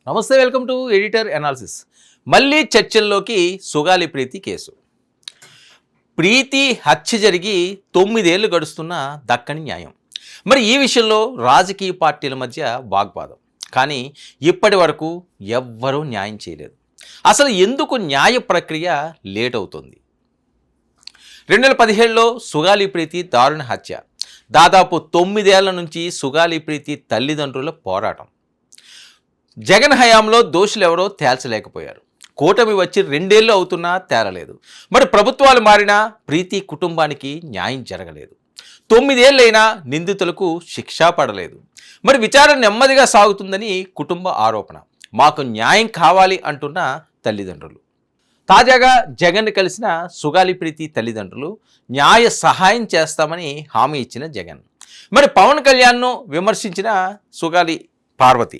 నమస్తే, welcome to editor analysis. మళ్ళీ చర్చల్లోకి సుగాలి ప్రీతి case. ప్రీతి హత్య జరిగి 9 ఏళ్లు గడుస్తున్న దక్కని న్యాయం. మరి ఈ విషయంలో రాజకీయ పార్టీల మధ్య వాగ్వాదం. కానీ ఇప్పటి వరకు ఎవ్వరూ న్యాయం చేయలేదు. అసలు ఎందుకు న్యాయ ప్రక్రియ లేట్ అవుతుంది? 2017లో సుగాలి ప్రీతి దారుణ హత్య. దాదాపు 9 ఏళ్ల నుంచి సుగాలి ప్రీతి తల్లిదండ్రుల పోరాటం. జగన్ హయాంలో దోషులు ఎవరో తేల్చలేకపోయారు. కూటమి వచ్చి 2 ఏళ్ళు అవుతున్నా తేలలేదు. మరి ప్రభుత్వాలు మారినా ప్రీతి కుటుంబానికి న్యాయం జరగలేదు. 9 ఏళ్ళైనా నిందితులకు శిక్ష పడలేదు. మరి విచారణ నెమ్మదిగా సాగుతుందని కుటుంబ ఆరోపణ. మాకు న్యాయం కావాలి అంటున్న తల్లిదండ్రులు. తాజాగా జగన్ కలిసిన సుగాలి ప్రీతి తల్లిదండ్రులు న్యాయ సహాయం చేస్తామని హామీ ఇచ్చిన జగన్. మరి పవన్ కళ్యాణ్ను విమర్శించిన సుగాలి పార్వతి.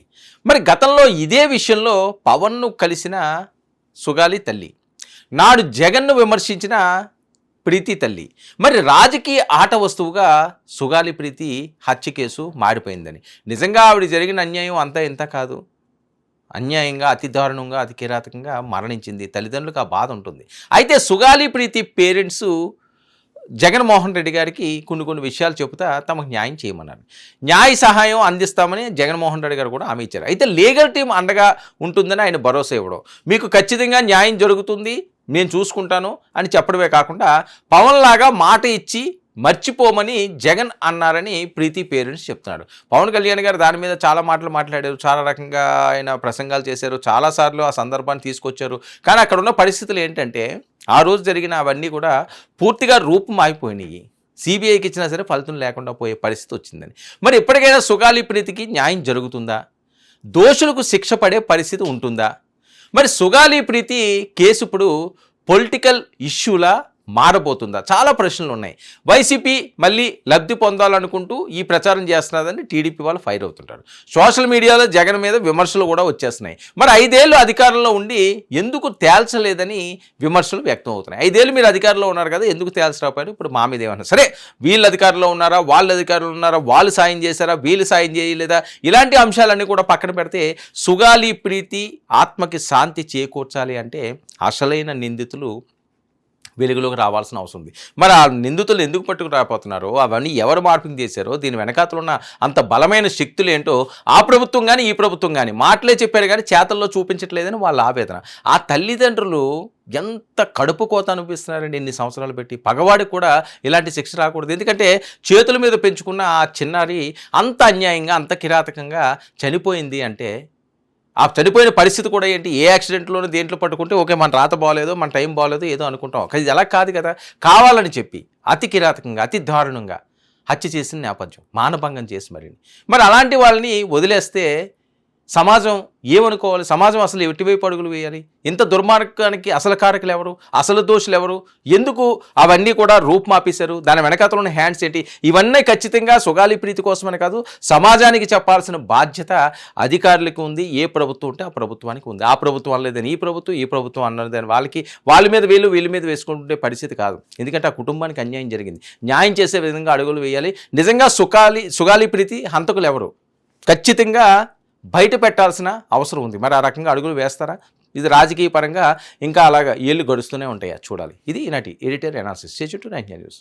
మరి గతంలో ఇదే విషయంలో పవన్ను కలిసిన సుగాలి తల్లి, నాడు జగన్ను విమర్శించిన ప్రీతి తల్లి. మరి రాజకీయ ఆట వస్తువుగా సుగాలి ప్రీతి హత్య కేసు మారిపోయిందని. నిజంగా ఆవిడ జరిగిన అన్యాయం అంతా ఇంత కాదు. అన్యాయంగా, అతి దారుణంగా, అతి కిరాతకంగా మరణించింది. తల్లిదండ్రులకు ఆ బాధ ఉంటుంది. అయితే సుగాలి ప్రీతి పేరెంట్స్ జగన్మోహన్ రెడ్డి గారికి కొన్ని విషయాలు చెబుతా తమకు న్యాయం చేయమన్నారు. న్యాయ సహాయం అందిస్తామని జగన్మోహన్ రెడ్డి గారు కూడా హామీ ఇచ్చారు. అయితే లీగల్ టీం అండగా ఉంటుందని ఆయన భరోసా ఇవ్వడం, మీకు ఖచ్చితంగా న్యాయం జరుగుతుంది, నేను చూసుకుంటాను అని చెప్పడమే కాకుండా పవన్ లాగా మాట ఇచ్చి మర్చిపోమని జగన్ అన్నారని ప్రీతి పేరెంట్స్ చెప్తున్నాడు. పవన్ కళ్యాణ్ గారు దాని మీద చాలా మాటలు మాట్లాడారు, చాలా రకంగా ఆయన ప్రసంగాలు చేశారు, చాలాసార్లు ఆ సందర్భాన్ని తీసుకొచ్చారు. కానీ అక్కడ ఉన్న పరిస్థితులు ఏంటంటే ఆ రోజు జరిగిన అవన్నీ కూడా పూర్తిగా రూపం ఆగిపోయినాయి. సిబిఐకి ఇచ్చినా సరే ఫలితం లేకుండా పోయే పరిస్థితి వచ్చిందని. మరి ఎప్పటికైనా సుగాలి ప్రీతికి న్యాయం జరుగుతుందా? దోషులకు శిక్ష పడే పరిస్థితి ఉంటుందా? మరి సుగాలి ప్రీతి కేసు ఇప్పుడు పొలిటికల్ ఇష్యూలా మారబోతుందా? చాలా ప్రశ్నలు ఉన్నాయి. వైసీపీ మళ్ళీ లబ్ధి పొందాలనుకుంటూ ఈ ప్రచారం చేస్తున్నదని టీడీపీ వాళ్ళు ఫైర్ అవుతుంటారు. సోషల్ మీడియాలో జగన్ మీద విమర్శలు కూడా వచ్చేస్తున్నాయి. మరి 5 ఏళ్ళు అధికారంలో ఉండి ఎందుకు తేల్చలేదని విమర్శలు వ్యక్తం అవుతున్నాయి. 5 ఏళ్ళు మీరు అధికారంలో ఉన్నారు కదా, ఎందుకు తేల్చలేకపోయారు? ఇప్పుడు మా మీద ఏమన్నా సరే, వీళ్ళు అధికారంలో ఉన్నారా, వాళ్ళు అధికారంలో ఉన్నారా, వాళ్ళు సాయం చేశారా, వీళ్ళు సాయం చేయలేదా, ఇలాంటి అంశాలన్నీ కూడా పక్కన పెడితే సుగాలి ప్రీతి ఆత్మకి శాంతి చేకూర్చాలి అంటే అసలైన నిందితులు వెలుగులోకి రావాల్సిన అవసరం ఉంది. మరి ఆ నిందితులు ఎందుకు పట్టుకు రాకపోతున్నారో, అవన్నీ ఎవరు మార్పింగ్ చేశారో, దీని వెనకాతలు ఉన్న అంత బలమైన శక్తులు ఏంటో ఆ ప్రభుత్వం కానీ ఈ ప్రభుత్వం కానీ మాటలే చెప్పారు కానీ చేతల్లో చూపించట్లేదని వాళ్ళ ఆవేదన. ఆ తల్లిదండ్రులు ఎంత కడుపు కోత అనిపిస్తున్నారండి ఇన్ని సంవత్సరాలు పెట్టి. పగవాడికి కూడా ఇలాంటి శిక్ష రాకూడదు. ఎందుకంటే చేతుల మీద పెంచుకున్న ఆ చిన్నారి అంత అన్యాయంగా, అంత కిరాతకంగా చనిపోయింది అంటే ఆ చనిపోయిన పరిస్థితి కూడా ఏంటి? ఏ యాక్సిడెంట్లోనే దేంట్లో పట్టుకుంటే ఓకే, మన రాత బాగోలేదు, మన టైం బాగోలేదు ఏదో అనుకుంటాం. కానీ ఇది అలా కాదు కదా. కావాలని చెప్పి అతి కిరాతకంగా, అతి దారుణంగా హత్య చేసిన నేపథ్యం, మానభంగం చేసి మరి అలాంటి వాళ్ళని వదిలేస్తే సమాజం ఏమనుకోవాలి? సమాజం అసలు ఎటువైపు అడుగులు వేయాలి? ఇంత దుర్మార్గానికి అసలు కారకులు ఎవరు? అసలు దోషులు ఎవరు? ఎందుకు అవన్నీ కూడా రూపుమాపేశారు? దాని వెనకాతలో ఉన్న హ్యాండ్స్ ఏంటి? ఇవన్నీ ఖచ్చితంగా సుగాలి ప్రీతి కోసమని కాదు, సమాజానికి చెప్పాల్సిన బాధ్యత అధికారులకు ఉంది. ఏ ప్రభుత్వం ఉంటే ఆ ప్రభుత్వానికి ఉంది. ఆ ప్రభుత్వం లేదని ఈ ప్రభుత్వం, ఈ ప్రభుత్వం అన్నదని వాళ్ళ మీద వీళ్ళ మీద వేసుకుంటుంటే పరిస్థితి కాదు. ఎందుకంటే ఆ కుటుంబానికి అన్యాయం జరిగింది. న్యాయం చేసే విధంగా అడుగులు వేయాలి. నిజంగా సుగాలి ప్రీతి హంతకులు ఎవరు ఖచ్చితంగా బయట పెట్టాల్సిన అవసరం ఉంది. మరి ఆ రకంగా అడుగులు వేస్తారా? ఇది రాజకీయ పరంగా ఇంకా అలాగా ఏళ్ళు గడుస్తూనే ఉంటాయా? చూడాలి. ఇది ఈనాటి editor analysis. Stay tuned to 9 news.